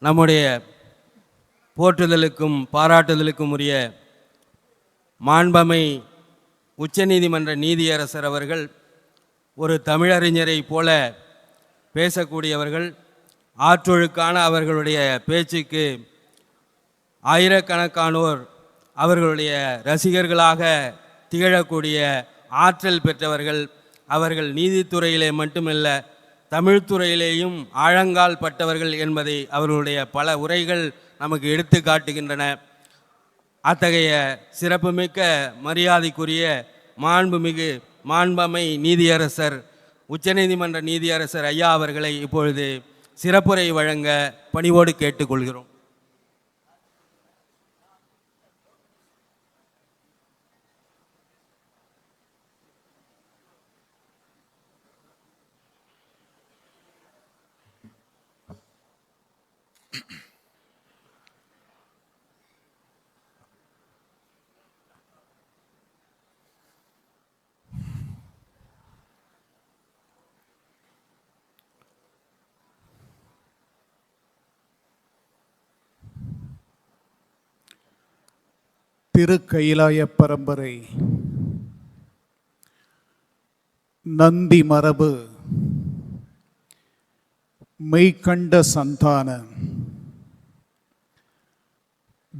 நம்முடைய போற்றுதலுக்கும் பாராட்டுதலுக்கும் உரிய மாண்பமை உச்சநீதிமன்ற நீதியரசர் அவர்கள் ஒரு தமிழறிஞரை போல பேசக்கூடியவர்கள். ஆற்றொழுக்கான அவர்களுடைய பேச்சுக்கு ஆயிரக்கணக்கானோர் அவர்களுடைய ரசிகர்களாக திகழக்கூடிய ஆற்றல் பெற்றவர்கள். அவர்கள் நீதித்துறையிலே மட்டுமல்ல, தமிழ்துறையிலேயும் ஆழங்கால் பட்டவர்கள் என்பதை அவர்களுடைய பல உரைகள் நமக்கு எடுத்து காட்டுகின்றன. அத்தகைய சிறப்புமிக்க மரியாதைக்குரிய மாண்பமை நீதியரசர் உச்சநீதிமன்ற நீதியரசர் ஐயா அவர்களை இப்பொழுது சிறப்புரை வழங்க பணிவோடு கேட்டுக்கொள்கிறோம். திருக்கயிலாய பரம்பரை நந்தி மரபு மெய்கண்ட சந்தான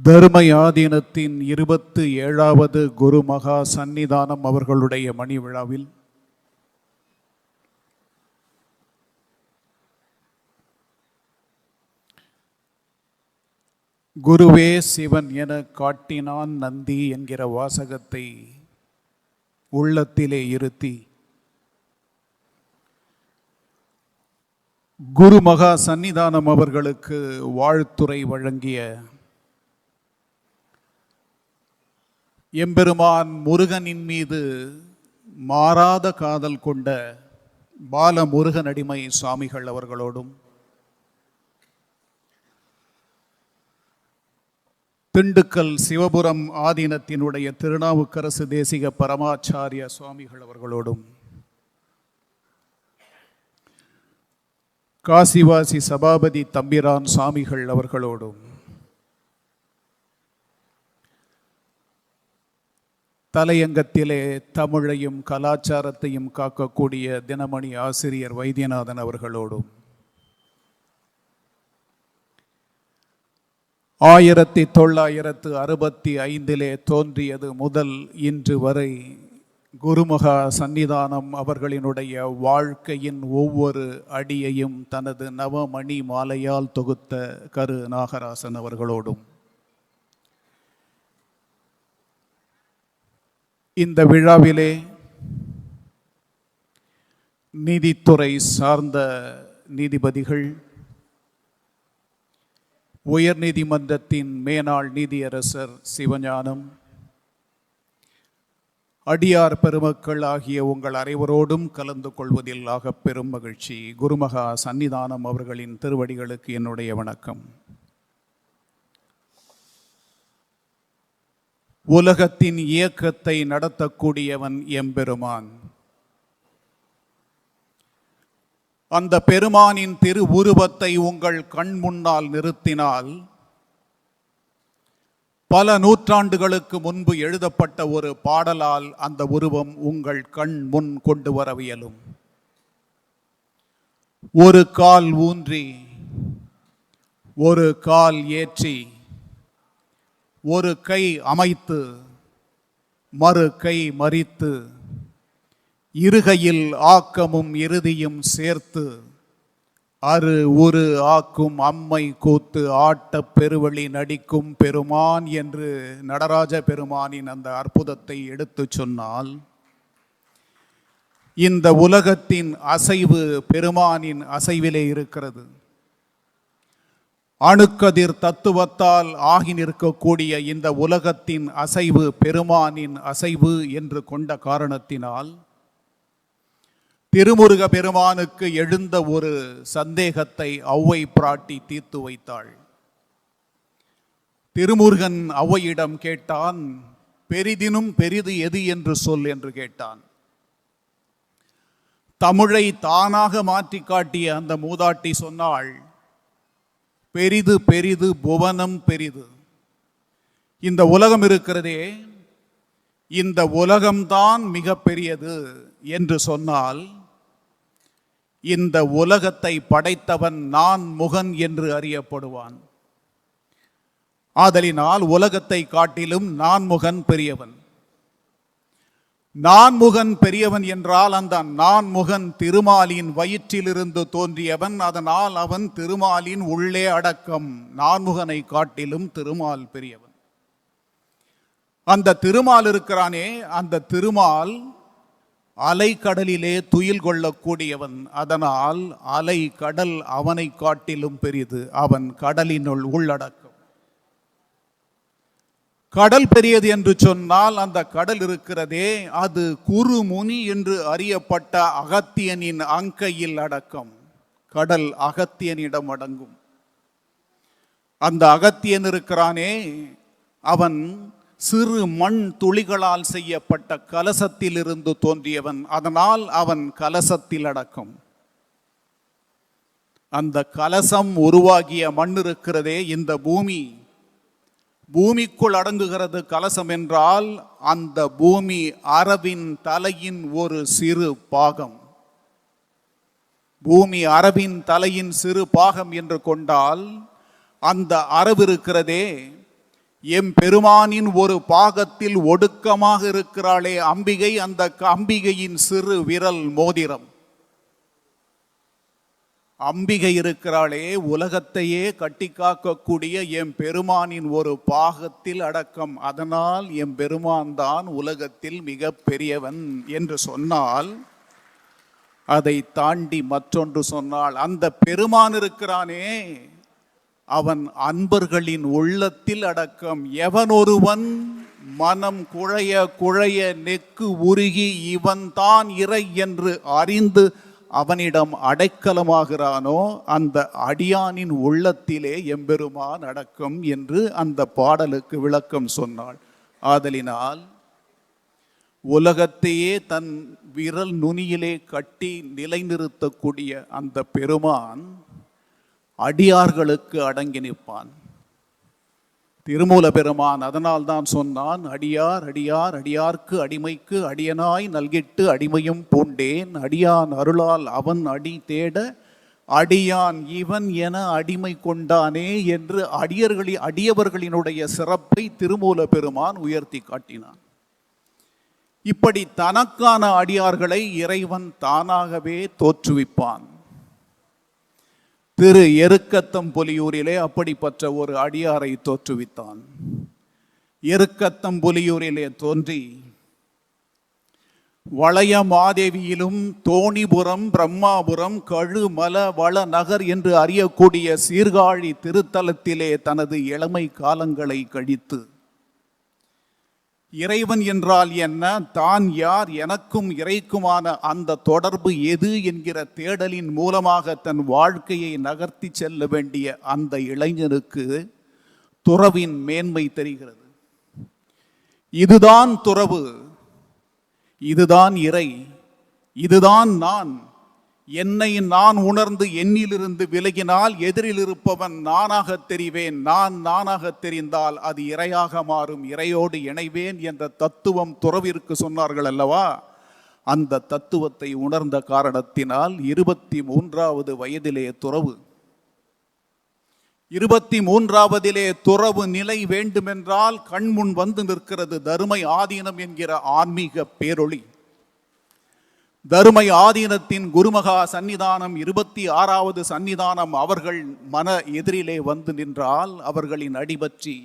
தர்மயாதீனத்தின் 27வது குருமகா சந்நிதானம் அவர்களுடைய மணி விழாவில் குருவே சிவன் என காட்டினான் நந்தி என்கிற வாசகத்தை உள்ளத்திலே இருத்தி குருமகா சந்நிதானம் அவர்களுக்கு வாழ்த்துரை வழங்கிய எம்பெருமான் முருகனின் மீது மாறாத காதல் கொண்ட பாலமுருகன் அடிமை சுவாமிகள் அவர்களோடும், திண்டுக்கல் சிவபுரம் ஆதீனத்தினுடைய திருநாவுக்கரசு தேசிக பரமாச்சாரிய சுவாமிகள் அவர்களோடும், காசிவாசி சபாபதி தம்பிரான் சாமிகள் அவர்களோடும், தலையங்கத்திலே தமிழையும் கலாச்சாரத்தையும் காக்கக்கூடிய தினமணி ஆசிரியர் வைத்தியநாதன் அவர்களோடும், 1965 தோன்றியது முதல் இன்று வரை குருமகா சந்நிதானம் அவர்களினுடைய வாழ்க்கையின் ஒவ்வொரு அடியையும் தனது நவமணி மாலையால் தொகுத்த கரு நாகராசன் அவர்களோடும், இந்த விழாவிலே நீதித்துறை சார்ந்த நீதிபதிகள், உயர்நீதிமன்றத்தின் மேனாள் நீதியரசர் சிவஞானம், அடியார் பெருமக்கள் ஆகிய உங்கள் அனைவரோடும் கலந்து கொள்வதில் ஆகப் பெரும் மகிழ்ச்சி. குருமகா சந்நிதானம் அவர்களின் திருவடிகளுக்கு என்னுடைய வணக்கம். உலகத்தின் இயக்கத்தை நடத்தக்கூடியவன் எம்பெருமான். அந்த பெருமானின் திரு உருவத்தை உங்கள் கண் முன்னால் நிறுத்தினால் பல நூற்றாண்டுகளுக்கு முன்பு எழுதப்பட்ட ஒரு பாடலால் அந்த உருவம் உங்கள் கண் முன் கொண்டு வரவியலும். ஒரு கால் ஊன்றி, ஒரு கால் ஏற்றி, ஒரு கை அமைத்து, மறு கை மறித்து, இருகையில் ஆக்கமும் இறுதியும் சேர்த்து, அரு உரு ஆக்கும் அம்மை கூத்து ஆட்டப் பெருவழி நடிக்கும் பெருமான் என்று நடராஜ பெருமானின் அந்த அற்புதத்தை எடுத்து சொன்னால், இந்த உலகத்தின் அசைவு பெருமானின் அசைவிலே இருக்கிறது. அணுக்கதிர் தத்துவத்தால் ஆகி நிற்கக்கூடிய இந்த உலகத்தின் அசைவு பெருமானின் அசைவு என்று கொண்ட காரணத்தினால் திருமுருக பெருமானுக்கு எழுந்த ஒரு சந்தேகத்தை ஔவை பிராட்டி தீர்த்து வைத்தாள். திருமுருகன் ஔவையிடம் கேட்டான், பெரிதினும் பெரிது எது என்று சொல் என்று கேட்டான். தமிழை தானாக மாற்றி காட்டிய அந்த மூதாட்டி சொன்னாள், பெரிது பெரிது புவனம் பெரிது. இந்த உலகம் இருக்கிறதே, இந்த உலகம்தான் மிக பெரியது என்று சொன்னால், இந்த உலகத்தை படைத்தவன் நான் முகன் என்று அறியப்படுவான். ஆதலினால் உலகத்தை காட்டிலும் நான்முகன் பெரியவன். நான்முகன் பெரியவன் என்றால் அந்த நான்முகன் திருமாலின் வயிற்றிலிருந்து தோன்றியவன். அதனால் அவன் திருமாலின் உள்ளே அடக்கம். நான்முகனை காட்டிலும் திருமால் பெரியவன். அந்த திருமால் இருக்கிறானே, அந்த திருமால் அலைக்கடலிலே துயில் கொள்ளக்கூடியவன். அதனால் அலை கடல் அவனை காட்டிலும் பெரிது. அவன் கடலினுள் உள்ளடக்கம். கடல் பெரியது என்று சொன்னால் அந்த கடல் இருக்கிறதே, அது குறுமுனி என்று அறியப்பட்ட அகத்தியனின் அங்கையில் அடக்கம். கடல் அகத்தியனிடம் அடங்கும். அந்த அகத்தியன் இருக்கிறானே, அவன் சிறு மண் துளிகளால் செய்யப்பட்ட கலசத்தில் இருந்து தோன்றியவன். அதனால் அவன் கலசத்தில் அடக்கம். அந்த கலசம் உருவாகிய மண் இருக்கிறதே, இந்த பூமி, பூமிக்குள் அடங்குகிறது கலசம் என்றால் அந்த பூமி அரவின் தலையின் ஒரு சிறு பாகம். பூமி அரவின் தலையின் சிறு பாகம் என்று கொண்டால் அந்த அரவு இருக்கிறதே, எம்பெருமானின் ஒரு பாகத்தில் ஒடுக்கமாக இருக்கிறாளே அம்பிகை, அந்த அம்பிகையின் சிறு விரல் மோதிரம். அம்பிகை இருக்கிறாளே, உலகத்தையே கட்டி காக்கக்கூடிய எம்பெருமானின் ஒரு பாகத்தில் அடக்கம். அதனால் எம்பெருமான் தான் உலகத்தில் மிக பெரியவன் என்று சொன்னால், அதை தாண்டி மற்றொன்று சொன்னால், அந்த பெருமான் இருக்கிறானே, அவன் அன்பர்களின் உள்ளத்தில் அடக்கம். எவன் ஒருவன் மனம் குழைய குழைய நெக்கு உருகி இவன் தான் இறை என்று அறிந்து அவனிடம் அடைக்கலமாகிறானோ, அந்த அடியானின் உள்ளத்திலே எம்பெருமான் அடக்கம் என்று அந்த பாடலுக்கு விளக்கம் சொன்னாள். ஆதலினால் உலகத்தையே தன் விரல் நுனியிலே கட்டி நிலைநிறுத்தக்கூடிய அந்த பெருமான் அடியார்களுக்கு அடங்கி நிற்பான். திருமூல பெருமான் அதனால் தான் சொன்னான், அடியார் அடியார் அடியார்க்கு அடிமைக்கு அடியனாய் நல்கிட்டு அடிமையும் பூண்டேன், அடியான் அருளால் அவன் அடி தேட அடியான் இவன் என அடிமை கொண்டானே என்று அடியவர்களினுடைய சிறப்பை திருமூல பெருமான் உயர்த்தி காட்டினான். இப்படி தனக்கான அடியார்களை இறைவன் தானாகவே தோற்றுவிப்பான். திரு எருக்கத்தம்புலியூரிலே அப்படிப்பட்ட ஒரு அடியாரை தோற்றுவித்தான். எருக்கத்தம்புலியூரிலே தோன்றி வளைய மாதேவியிலும் தோணிபுரம் பிரம்மாபுரம் கழுமல வள நகர் என்று அறியக்கூடிய சீர்காழி திருத்தலத்திலே தனது இளமை காலங்களை கழித்து, இறைவன் என்றால் என்ன, தான் யார், எனக்கும் இறைக்குமான அந்த தொடர்பு எது என்கிற தேடலின் மூலமாக தன் வாழ்க்கையை நகர்த்தி செல்ல வேண்டிய அந்த இளைஞனுக்கு துறவின் மேன்மை தெரிகிறது. இதுதான் துறவு, இதுதான் இறை, இதுதான் நான். என்னை நான் உணர்ந்து எண்ணிலிருந்து விலகினால் எதிரில் இருப்பவன் நானாக தெரிவேன். நான் நானாக தெரிந்தால் அது இறையாக மாறும், இறையோடு இணைவேன் என்ற தத்துவம் துறவிற்கு சொன்னார்கள் அல்லவா? அந்த தத்துவத்தை உணர்ந்த காரணத்தினால் 23வது வயதிலே துறவு. 23வதிலே துறவு நிலை வேண்டுமென்றால் கண்முன் வந்து நிற்கிறது தருமை ஆதீனம் என்கிற ஆன்மீக பேரொளி. தருமை ஆதீனத்தின் குருமகா சன்னிதானம் 26வது சன்னிதானம் அவர்கள் மன எதிரிலே வந்து நின்றால் அவர்களின் அடிபற்றி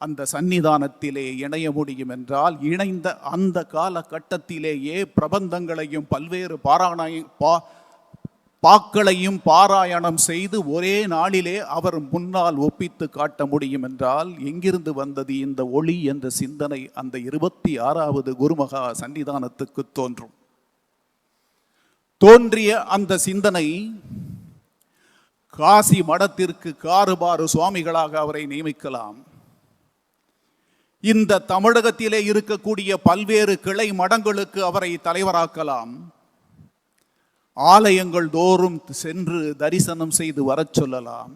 அந்த சன்னிதானத்திலே இணைய முடியும் என்றால், இணைந்த அந்த காலகட்டத்திலேயே பிரபந்தங்களையும் பல்வேறு பாக்களையும் பாராயணம் செய்து ஒரே நாளிலே அவர் முன்னால் ஒப்பித்து காட்ட முடியும் என்றால், எங்கிருந்து வந்தது இந்த ஒளி என்ற சிந்தனை அந்த 26வது குருமகா சன்னிதானத்துக்கு தோன்றும். தோன்றிய அந்த சிந்தனை காசி மடத்திற்கு காருபாரு சுவாமிகளாக அவரை நியமிக்கலாம். இந்த தமிழகத்திலே இருக்கக்கூடிய பல்வேறு கிளை மடங்களுக்கு அவரை தலைவராக்கலாம். ஆலயங்கள் தோறும் சென்று தரிசனம் செய்து வரச் சொல்லலாம்.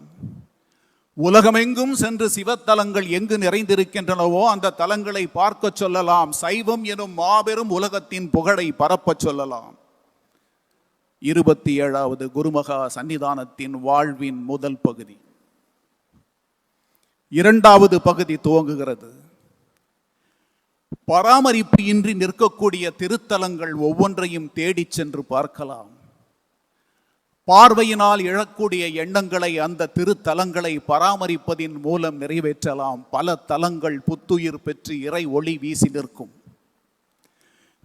உலகமெங்கும் சென்று சிவத்தலங்கள் எங்கு நிறைந்திருக்கின்றனவோ அந்த தலங்களை பார்க்க சொல்லலாம். சைவம் எனும் மாபெரும் உலகத்தின் புகழை பரப்ப சொல்லலாம். 27வது குருமகா சன்னிதானத்தின் வாழ்வின் முதல் பகுதி. 2வது பகுதி துவங்குகிறது. பராமரிப்பு இன்றி நிற்கக்கூடிய திருத்தலங்கள் ஒவ்வொன்றையும் தேடிச் சென்று பார்க்கலாம். பார்வையினால் எழக்கூடிய எண்ணங்களை அந்த திருத்தலங்களை பராமரிப்பதின் மூலம் நிறைவேற்றலாம். பல தலங்கள் புத்துயிர் பெற்று இறை ஒளி வீசி நிற்கும்.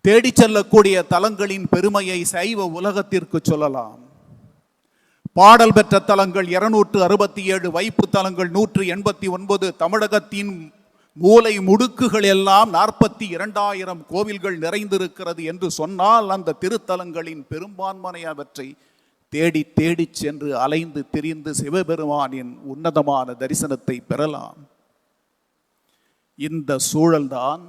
தேடிச் செல்லக்கூடிய தலங்களின் பெருமையை சைவ உலகத்திற்கு சொல்லலாம். பாடல் பெற்ற தலங்கள் 267, வைப்பு தலங்கள் 189, தமிழகத்தின் மூலை முடுக்குகள் எல்லாம் 42,000 கோவில்கள் நிறைந்திருக்கிறது என்று சொன்னால் அந்த திருத்தலங்களின் பெரும்பான்மையவற்றை தேடி தேடி சென்று அலைந்து திரிந்து சிவபெருமானின் உன்னதமான தரிசனத்தை பெறலாம். இந்த சூழல்தான்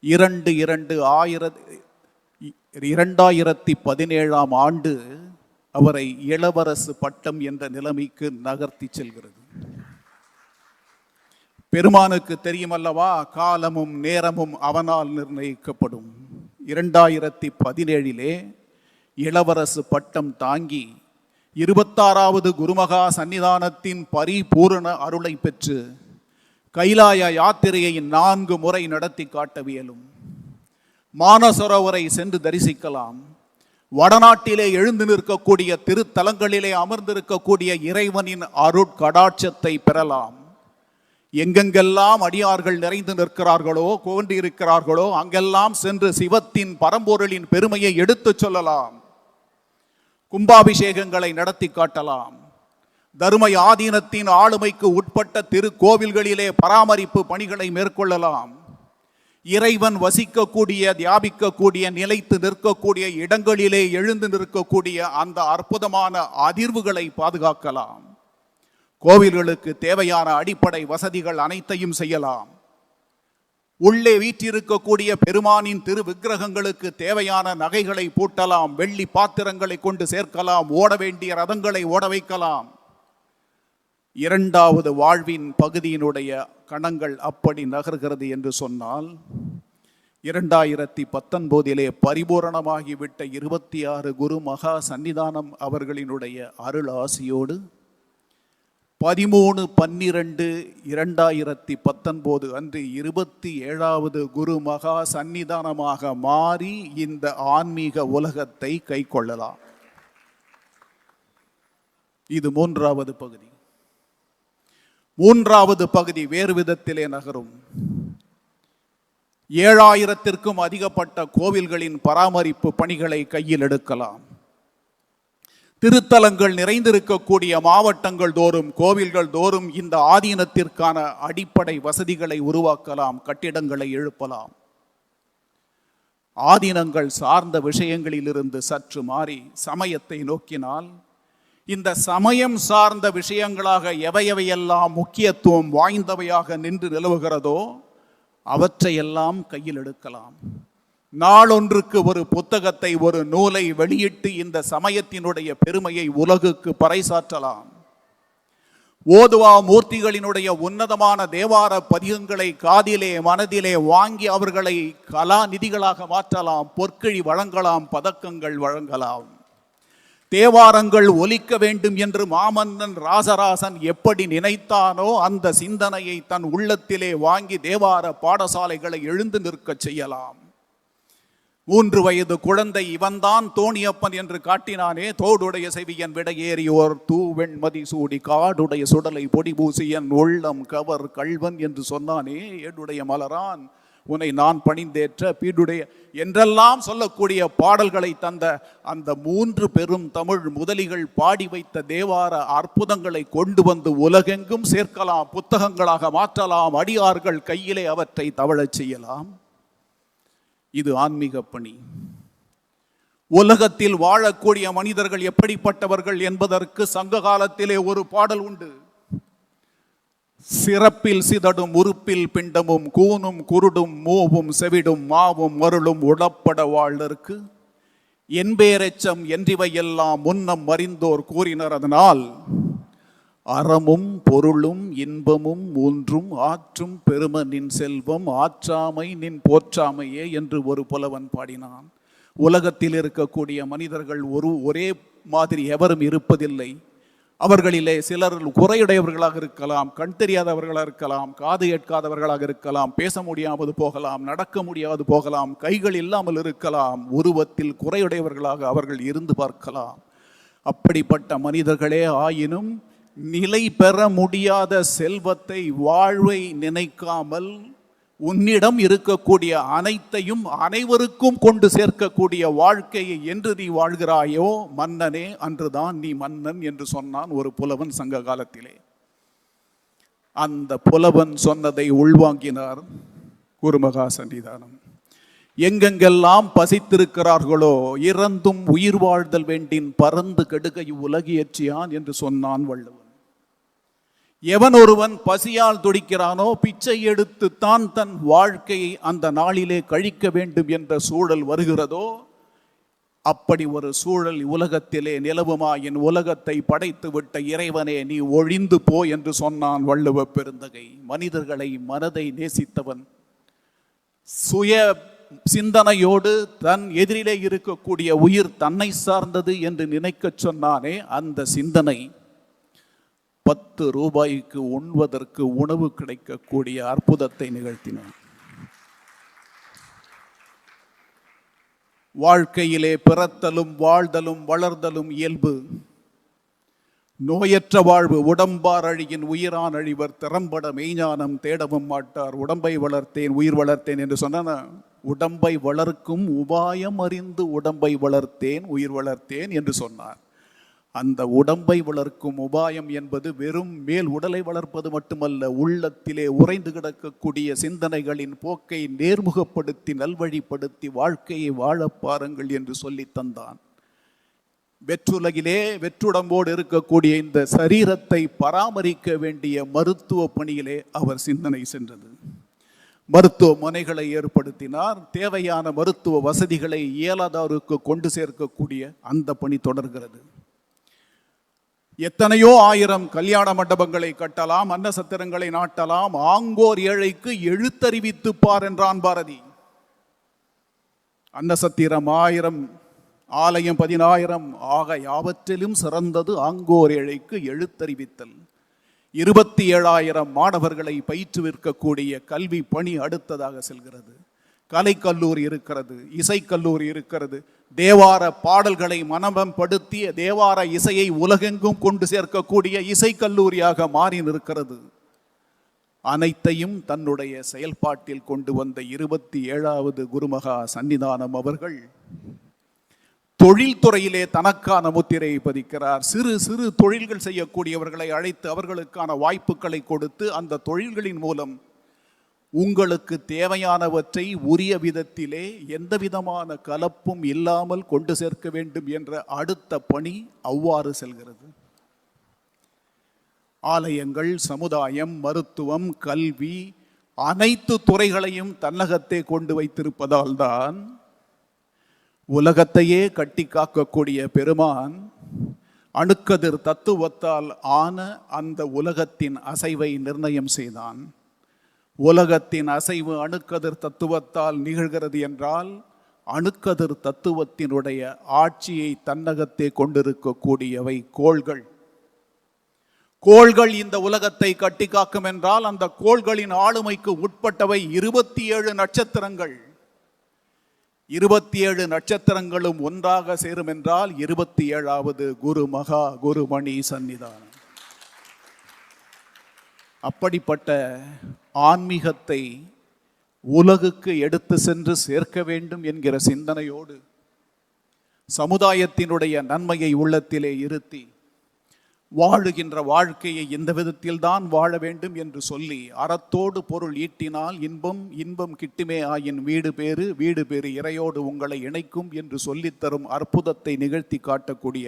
2017ஆம் ஆண்டு அவரை இளவரசு பட்டம் என்ற நிலைமைக்கு நகர்த்தி செல்கிறது. பெருமானுக்கு தெரியுமல்லவா, காலமும் நேரமும் அவனால் நிர்ணயிக்கப்படும். 2017 இளவரசு பட்டம் தாங்கி 26வது குருமகா சன்னிதானத்தின் பரிபூரண அருளை பெற்று கைலாய யாத்திரையை 4 முறை நடத்தி காட்டவியலும். மானசரோவரை சென்று தரிசிக்கலாம். வடநாட்டிலே எழுந்து நிற்கக்கூடிய திருத்தலங்களிலே அமர்ந்திருக்கக்கூடிய இறைவனின் அருட்கடாட்சத்தை பெறலாம். எங்கெங்கெல்லாம் அடியார்கள் நிறைந்து நிற்கிறார்களோ, கோன்றிருக்கிறார்களோ அங்கெல்லாம் சென்று சிவத்தின் பரம்பொருளின் பெருமையை எடுத்துச் சொல்லலாம். கும்பாபிஷேகங்களை நடத்தி காட்டலாம். தர்ம ஆதீனத்தின் ஆளுமைக்கு உட்பட்ட திருக்கோவில்களிலே பராமரிப்பு பணிகளை மேற்கொள்ளலாம். இறைவன் வசிக்கக்கூடிய, தியாபிக்கக்கூடிய, நிலைத்து நிற்கக்கூடிய இடங்களிலே எழுந்து நிற்கக்கூடிய அந்த அற்புதமான அதிர்வுகளை பாதுகாக்கலாம். கோவில்களுக்கு தேவையான அடிப்படை வசதிகள் அனைத்தையும் செய்யலாம். உள்ளே வீற்றிருக்கக்கூடிய பெருமானின் திரு விக்கிரகங்களுக்கு தேவையான நகைகளை பூட்டலாம். வெள்ளி பாத்திரங்களை கொண்டு சேர்க்கலாம். ஓட வேண்டிய ரதங்களை ஓட வைக்கலாம். 2வது வாழ்வின் பகுதியினுடைய கணங்கள் அப்படி நகர்கிறது என்று சொன்னால் 2019 பரிபூரணமாகிவிட்ட 26 குரு மகா சன்னிதானம் அவர்களினுடைய அருள் ஆசியோடு 13/12/2019 அன்று 27வது குரு மகா சன்னிதானமாக மாறி இந்த ஆன்மீக உலகத்தை கை கொள்ளலாம். இது 3வது பகுதி. 3வது பகுதி வேறு விதத்திலே நகரும். 7000த்திற்கும் அதிகப்பட்ட கோவில்களின் பராமரிப்பு பணிகளை கையில் எடுக்கலாம். திருத்தலங்கள் நிறைந்திருக்கக்கூடிய மாவட்டங்கள் தோறும், கோவில்கள் தோறும் இந்த ஆதீனத்திற்கான அடிப்படை வசதிகளை உருவாக்கலாம். கட்டிடங்களை எழுப்பலாம். ஆதீனங்கள் சார்ந்த விஷயங்களிலிருந்து சற்று மாறி சமயத்தை நோக்கினால் இந்த சமயம் சார்ந்த விஷயங்களாக எவையெல்லாம் முக்கியத்துவம் வாய்ந்தவையாக நின்று நிலவுகிறதோ அவற்றையெல்லாம் கையில் எடுக்கலாம். நாளொன்றுக்கு ஒரு புத்தகத்தை, ஒரு நூலை வெளியிட்டு இந்த சமயத்தினுடைய பெருமையை உலகுக்கு பறைசாற்றலாம். ஓதுவா மூர்த்திகளினுடைய உன்னதமான தேவார பதிகங்களை காதிலே மனதிலே வாங்கி அவர்களை கலாநிதிகளாக மாற்றலாம். பொற்கிழி வழங்கலாம், பதக்கங்கள் வழங்கலாம். தேவாரங்கள் ஒலிக்க வேண்டும் என்று மாமன்னன் ராசராசன் எப்படி நினைத்தானோ அந்த சிந்தனையை தன் உள்ளத்திலே வாங்கி தேவார பாடசாலைகளை எழுந்து நிற்கச் செய்யலாம். 3 வயது குழந்தை இவன்தான் தோணியப்பன் என்று காட்டினானே, தோடுடைய செவியன் விடையேறியோர் தூவெண்மதி சூடி காடுடைய சுடலை பொடி பூசியன் உள்ளம் கவர் கள்வன் என்று சொன்னானே, ஏடுடைய மலரான் உன்னை நான் பணிந்தேற்ற பீடுடைய என்றெல்லாம் சொல்லக்கூடிய பாடல்களை தந்த அந்த 3 பெரும் தமிழ் முதலிகள் பாடி வைத்த தேவார அற்புதங்களை கொண்டு வந்து உலகெங்கும் சேர்க்கலாம். புத்தகங்களாக மாற்றலாம். அடியார்கள் கையிலே அவற்றை தவழச் செய்யலாம். இது ஆன்மீக பணி. உலகத்தில் வாழக்கூடிய மனிதர்கள் எப்படிப்பட்டவர்கள் என்பதற்கு சங்க காலத்திலே ஒரு பாடல் உண்டு. சிறப்பில் சிதடும் உறுப்பில் பிண்டமும் கூனும் குருடும் மூவும் செவிடும் மாவும் மருளும் உளப்பட வாழ்தற்கு என்பேரெச்சம் என்றிவையெல்லாம் முன்னம் அறிந்தோர் கூறினர். அதனால் அறமும் பொருளும் இன்பமும் மூன்றும் ஆற்றும் பெரும நின் செல்வம் ஆற்றாமை நின் போற்றாமையே என்று ஒரு புலவன் பாடினான். உலகத்தில் இருக்கக்கூடிய மனிதர்கள் ஒரே மாதிரி எவரும் இருப்பதில்லை. அவர்களிலே சிலர் குறையுடையவர்களாக இருக்கலாம், கண் தெரியாதவர்களாக இருக்கலாம், காது கேட்காதவர்களாக இருக்கலாம், பேச முடியாமல் போகலாம், நடக்க முடியாது போகலாம், கைகள் இல்லாமல் இருக்கலாம், உருவத்தில் குறையுடையவர்களாக அவர்கள் இருந்து பார்க்கலாம். அப்படிப்பட்ட மனிதர்களே ஆயினும் நிலை பெற முடியாத செல்வத்தை, வாழ்வை நினைக்காமல் உன்னிடம் இருக்கக்கூடிய அனைத்தையும் அனைவருக்கும் கொண்டு சேர்க்கக்கூடிய வாழ்க்கையை என்று நீ வாழ்கிறாயோ மன்னனே, அன்றுதான் நீ மன்னன் என்று சொன்னான் ஒரு புலவன் சங்க காலத்திலே. அந்த புலவன் சொன்னதை உள்வாங்கினார் குருமகா சன்னிதானம். எங்கெங்கெல்லாம் பசித்திருக்கிறார்களோ இறந்தும் உயிர் வாழ்தல் வேண்டின் பறந்து கெடுகை உலகியற்றியான் என்று சொன்னான் வள்ளுவன். எவன் ஒருவன் பசியால் துடிக்கிறானோ பிச்சை எடுத்துத்தான் தன் வாழ்க்கையை அந்த நாளிலே கழிக்க வேண்டும் என்ற சூழல் வருகிறதோ, அப்படி ஒரு சூழல் உலகத்திலே நிலவுமாயின் உலகத்தை படைத்து விட்ட இறைவனே நீ ஒழிந்து போ என்று சொன்னான் வள்ளுவ பெருந்தகை. மனிதர்களை, மனதை நேசித்தவன், சுய சிந்தனையோடு தன் எதிரிலே இருக்கக்கூடிய உயிர் தன்னை சார்ந்தது என்று நினைக்க சொன்னானே, அந்த சிந்தனை 10 ரூபாய்க்கு உண்வதற்கு உணவு கிடைக்கக்கூடிய அற்புதத்தை நிகழ்த்தினான். வாழ்க்கையிலே பிறத்தலும் வாழ்தலும் வளர்தலும் இயல்பு. நோயற்ற வாழ்வு உடம்பார் அழியின் உயிரான் அழிவர் திறம்பட மெய்ஞானம் தேடவும் மாட்டார். உடம்பை வளர்த்தேன் உயிர் வளர்த்தேன் என்று சொன்ன உடம்பை வளர்க்கும் உபாயம் அறிந்து உடம்பை வளர்த்தேன் உயிர் வளர்த்தேன் என்று சொன்னார். அந்த உடம்பை வளர்க்கும் உபாயம் என்பது வெறும் மேல் உடலை வளர்ப்பது மட்டுமல்ல, உள்ளத்திலே உறைந்து கிடக்கக்கூடிய சிந்தனைகளின் போக்கை நேர்முகப்படுத்தி நல்வழிப்படுத்தி வாழ்க்கையை வாழப் பாருங்கள் என்று சொல்லி தந்தான். வெற்றுலகிலே வெற்றுடம்போடு இருக்கக்கூடிய இந்த சரீரத்தை பராமரிக்க வேண்டிய மருத்துவ பணியிலே அவர் சிந்தனை சென்றது. மருத்துவமனைகளை ஏற்படுத்தினார். தேவையான மருத்துவ வசதிகளை இயலாதாருக்கு கொண்டு சேர்க்கக்கூடிய அந்த பணி தொடர்கிறது. எத்தனையோ ஆயிரம் கல்யாண மண்டபங்களை கட்டலாம், அன்ன சத்திரங்களை நாட்டலாம், ஆங்கோர் ஏழைக்கு எழுத்தறிவித்து பார் என்றான் பாரதி. அன்ன சத்திரம் 1000, ஆலயம் 10000 ஆக யாவற்றிலும் சிறந்தது ஆங்கோர் ஏழைக்கு எழுத்தறிவித்தல். 27,000 மாணவர்களை பயிற்றுவிக்கக்கூடிய கல்வி பணி அடுத்ததாக செல்கிறது. கலைக்கல்லூரி இருக்கிறது, இசைக்கல்லூரி இருக்கிறது. தேவார பாடல்களை மனமம் படுத்திய தேவார இசையை உலகெங்கும் கொண்டு சேர்க்கக்கூடிய இசைக்கல்லூரியாக மாறி நிற்கிறது. அனைத்தையும் தன்னுடைய செயல்பாட்டில் கொண்டு வந்த 27வது குருமகா சன்னிதானம் அவர்கள் தொழில்துறையிலே தனக்கான முத்திரையை பதிக்கிறார். சிறு சிறு தொழில்கள் செய்யக்கூடியவர்களை அழைத்து அவர்களுக்கான வாய்ப்புகளை கொடுத்து அந்த தொழில்களின் மூலம் உங்களுக்கு தேவையானவற்றை உரிய விதத்திலே எந்த விதமான கலப்பும் இல்லாமல் கொண்டு சேர்க்க வேண்டும் என்ற அடுத்த பணி அவ்வாறு செல்கிறது. ஆலயங்கள், சமுதாயம், மருத்துவம், கல்வி அனைத்து துறைகளையும் தன்னகத்தே கொண்டு வைத்திருப்பதால் தான் உலகத்தையே கட்டி காக்கக்கூடிய பெருமான் அணுக்கதிர் தத்துவத்தால் ஆன அந்த உலகத்தின் அசைவை நிர்ணயம் செய்தான். உலகத்தின் அசைவு அணுக்கதிர் தத்துவத்தால் நிகழ்கிறது என்றால் அணுக்கதிர் தத்துவத்தினுடைய ஆட்சியை தன்னகத்தே கொண்டிருக்கக்கூடியவை கோள்கள். கோள்கள் இந்த உலகத்தை கட்டி காக்கும் என்றால் அந்த கோள்களின் ஆளுமைக்கு உட்பட்டவை 27 நட்சத்திரங்கள். 27 நட்சத்திரங்களும் ஒன்றாக சேரும் என்றால் 27வது குரு மகா குருமணி சன்னிதானம். அப்படிப்பட்ட ஆன்மீகத்தை உலகுக்கு எடுத்து சென்று சேர்க்க வேண்டும் என்கிற சிந்தனையோடு சமுதாயத்தினுடைய நன்மையை உள்ளத்திலே இருத்தி வாழுகின்ற வாழ்க்கையை இந்த விதத்தில் தான் வாழ வேண்டும் என்று சொல்லி அறத்தோடு பொருள் ஈட்டினால் இன்பம், இன்பம் கிட்டுமே ஆயின் வீடு பேறு, வீடு பேறு இறையோடு உங்களை இணைக்கும் என்று சொல்லித்தரும் அற்புதத்தை நிகழ்த்தி காட்டக்கூடிய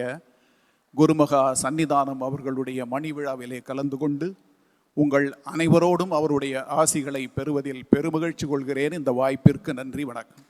குருமகா சன்னிதானம் அவர்களுடைய மணி விழாவிலே கலந்து கொண்டு உங்கள் அனைவரோடும் அவருடைய ஆசிகளை பெறுவதில் பெருமகிழ்ச்சி கொள்கிறேன். இந்த வாய்ப்பிற்கு நன்றி, வணக்கம்.